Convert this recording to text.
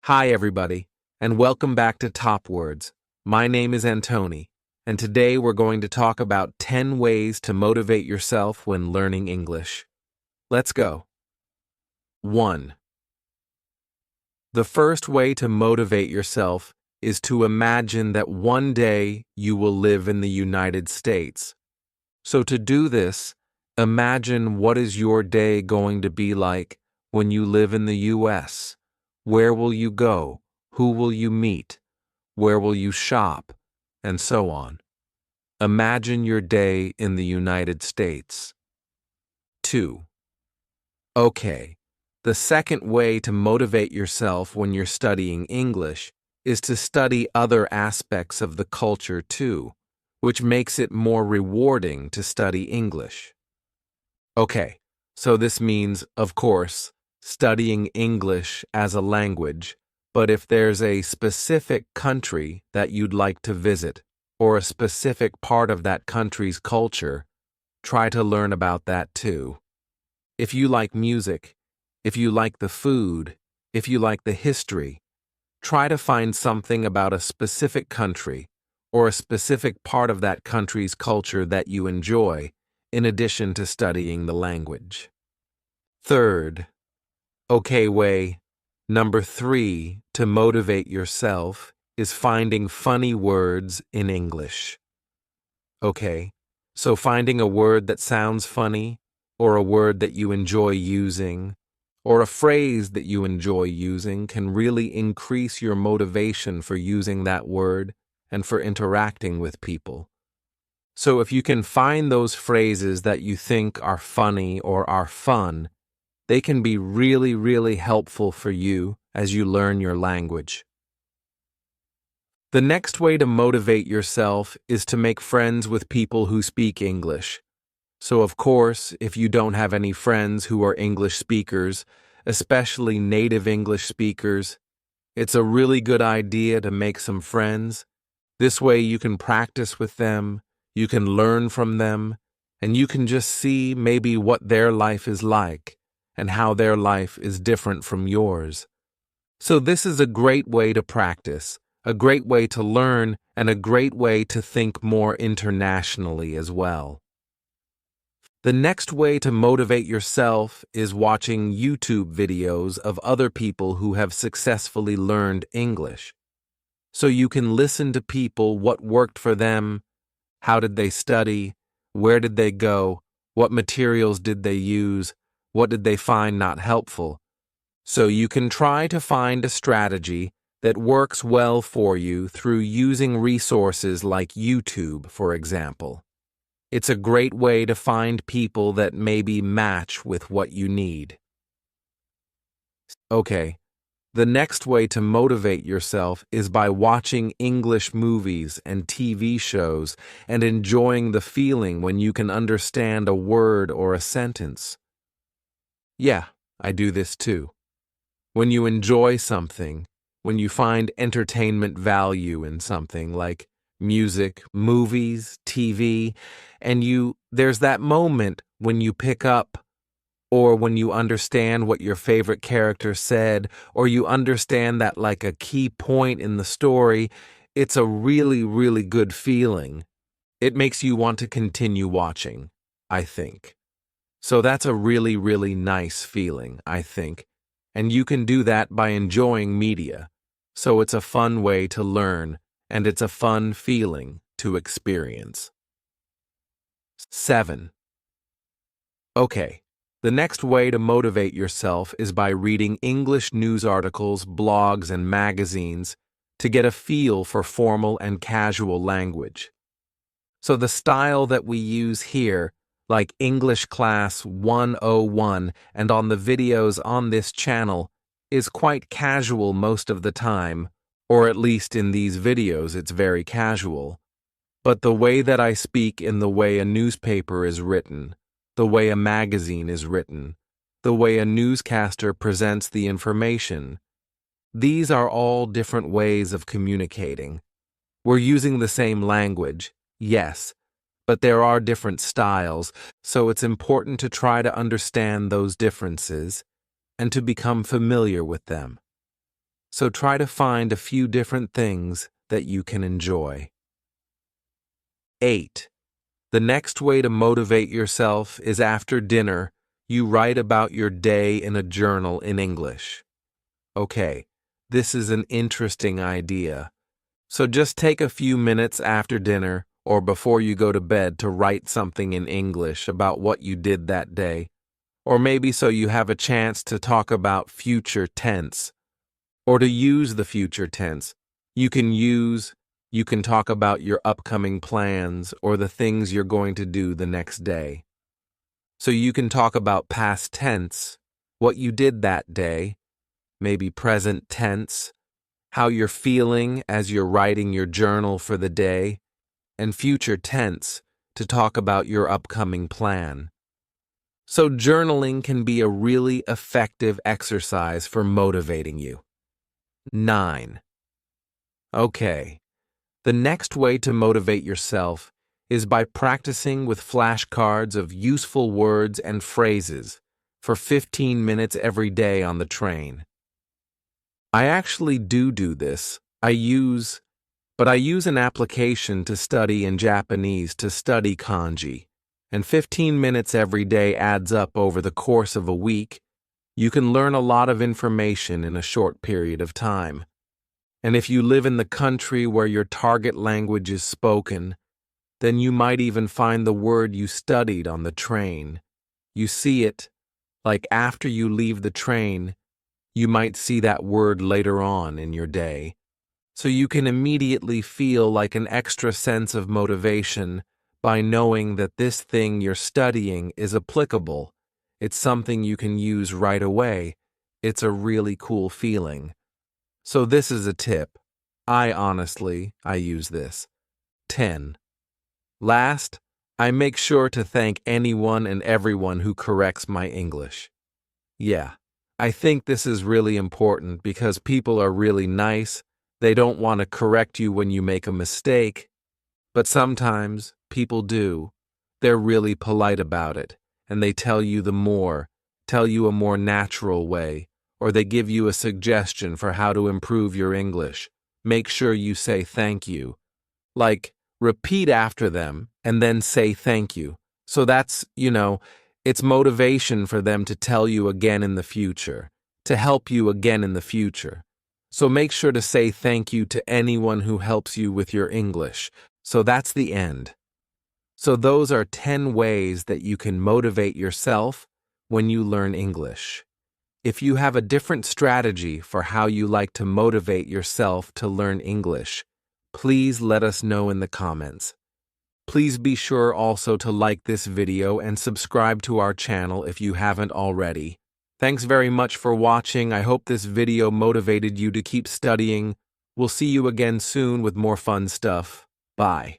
Hi, everybody, and welcome back to Top Words. My name is Antoni, and today we're going to talk about 10 ways to motivate yourself when learning English. Let's go. 1. The first way to motivate yourself is to imagine that one day you will live in the United States. So to do this, imagine what is your day going to be like when you live in the U.S. Where will you go? Who will you meet? Where will you shop? And so on. Imagine your day in the United States. 2. Okay, the second way to motivate yourself when you're studying English is to study other aspects of the culture too, which makes it more rewarding to study English. Okay, so this means, of course, studying English as a language, but if there's a specific country that you'd like to visit, or a specific part of that country's culture, try to learn about that too. If you like music, if you like the food, if you like the history, try to find something about a specific country or a specific part of that country's culture that you enjoy, in addition to studying the language. Third, number 3 to motivate yourself is finding funny words in English. Okay, so finding a word that sounds funny, or a word that you enjoy using, or a phrase that you enjoy using can really increase your motivation for using that word and for interacting with people. So if you can find those phrases that you think are funny or are fun, they can be really, really helpful for you as you learn your language. The next way to motivate yourself is to make friends with people who speak English. So of course, if you don't have any friends who are English speakers, especially native English speakers, it's a really good idea to make some friends. This way you can practice with them, you can learn from them, and you can just see maybe what their life is like and how their life is different from yours. So this is a great way to practice, a great way to learn, and a great way to think more internationally as well. The next way to motivate yourself is watching YouTube videos of other people who have successfully learned English. So you can listen to people, what worked for them, how did they study, where did they go, what materials did they use, what did they find not helpful. So you can try to find a strategy that works well for you through using resources like YouTube, for example. It's a great way to find people that maybe match with what you need. Okay, the next way to motivate yourself is by watching English movies and TV shows and enjoying the feeling when you can understand a word or a sentence. Yeah, I do this too. When you enjoy something, when you find entertainment value in something like music, movies, TV, and there's that moment when you pick up or when you understand what your favorite character said, or you understand that like a key point in the story, it's a really, really good feeling. It makes you want to continue watching, I think. So that's a really, really nice feeling, I think. And you can do that by enjoying media. So it's a fun way to learn, and it's a fun feeling to experience. 7. Okay, the next way to motivate yourself is by reading English news articles, blogs, and magazines to get a feel for formal and casual language. So the style that we use here, like English Class 101 and on the videos on this channel, is quite casual most of the time, or at least in these videos it's very casual. But the way that I speak in the way a newspaper is written, the way a magazine is written, the way a newscaster presents the information, these are all different ways of communicating. We're using the same language, yes, but there are different styles, so it's important to try to understand those differences and to become familiar with them. So try to find a few different things that you can enjoy. 8. The next way to motivate yourself is after dinner, you write about your day in a journal in English. Okay, this is an interesting idea. So just take a few minutes after dinner or before you go to bed to write something in English about what you did that day, or maybe so you have a chance to talk about future tense, or to use the future tense. You can talk about your upcoming plans or the things you're going to do the next day. So you can talk about past tense, what you did that day, maybe present tense, how you're feeling as you're writing your journal for the day, and future tense to talk about your upcoming plan. So journaling can be a really effective exercise for motivating you. 9. Okay, the next way to motivate yourself is by practicing with flashcards of useful words and phrases for 15 minutes every day on the train. I actually do this. I use an application to study in Japanese to study kanji, and 15 minutes every day adds up over the course of a week. You can learn a lot of information in a short period of time. And if you live in the country where your target language is spoken, then you might even find the word you studied on the train. You see it, like after you leave the train, you might see that word later on in your day. So you can immediately feel like an extra sense of motivation by knowing that this thing you're studying is applicable. It's something you can use right away. It's a really cool feeling. So this is a tip. I use this. 10. Last, I make sure to thank anyone and everyone who corrects my English. Yeah, I think this is really important because people are really nice. They don't want to correct you when you make a mistake. But sometimes people do. They're really polite about it, and they tell you a more natural way, or they give you a suggestion for how to improve your English. Make sure you say thank you. Like, repeat after them and then say thank you. So that's, it's motivation for them to tell you again in the future, to help you again in the future. So make sure to say thank you to anyone who helps you with your English. So that's the end. So those are 10 ways that you can motivate yourself when you learn English. If you have a different strategy for how you like to motivate yourself to learn English, please let us know in the comments. Please be sure also to like this video and subscribe to our channel if you haven't already. Thanks very much for watching. I hope this video motivated you to keep studying. We'll see you again soon with more fun stuff. Bye.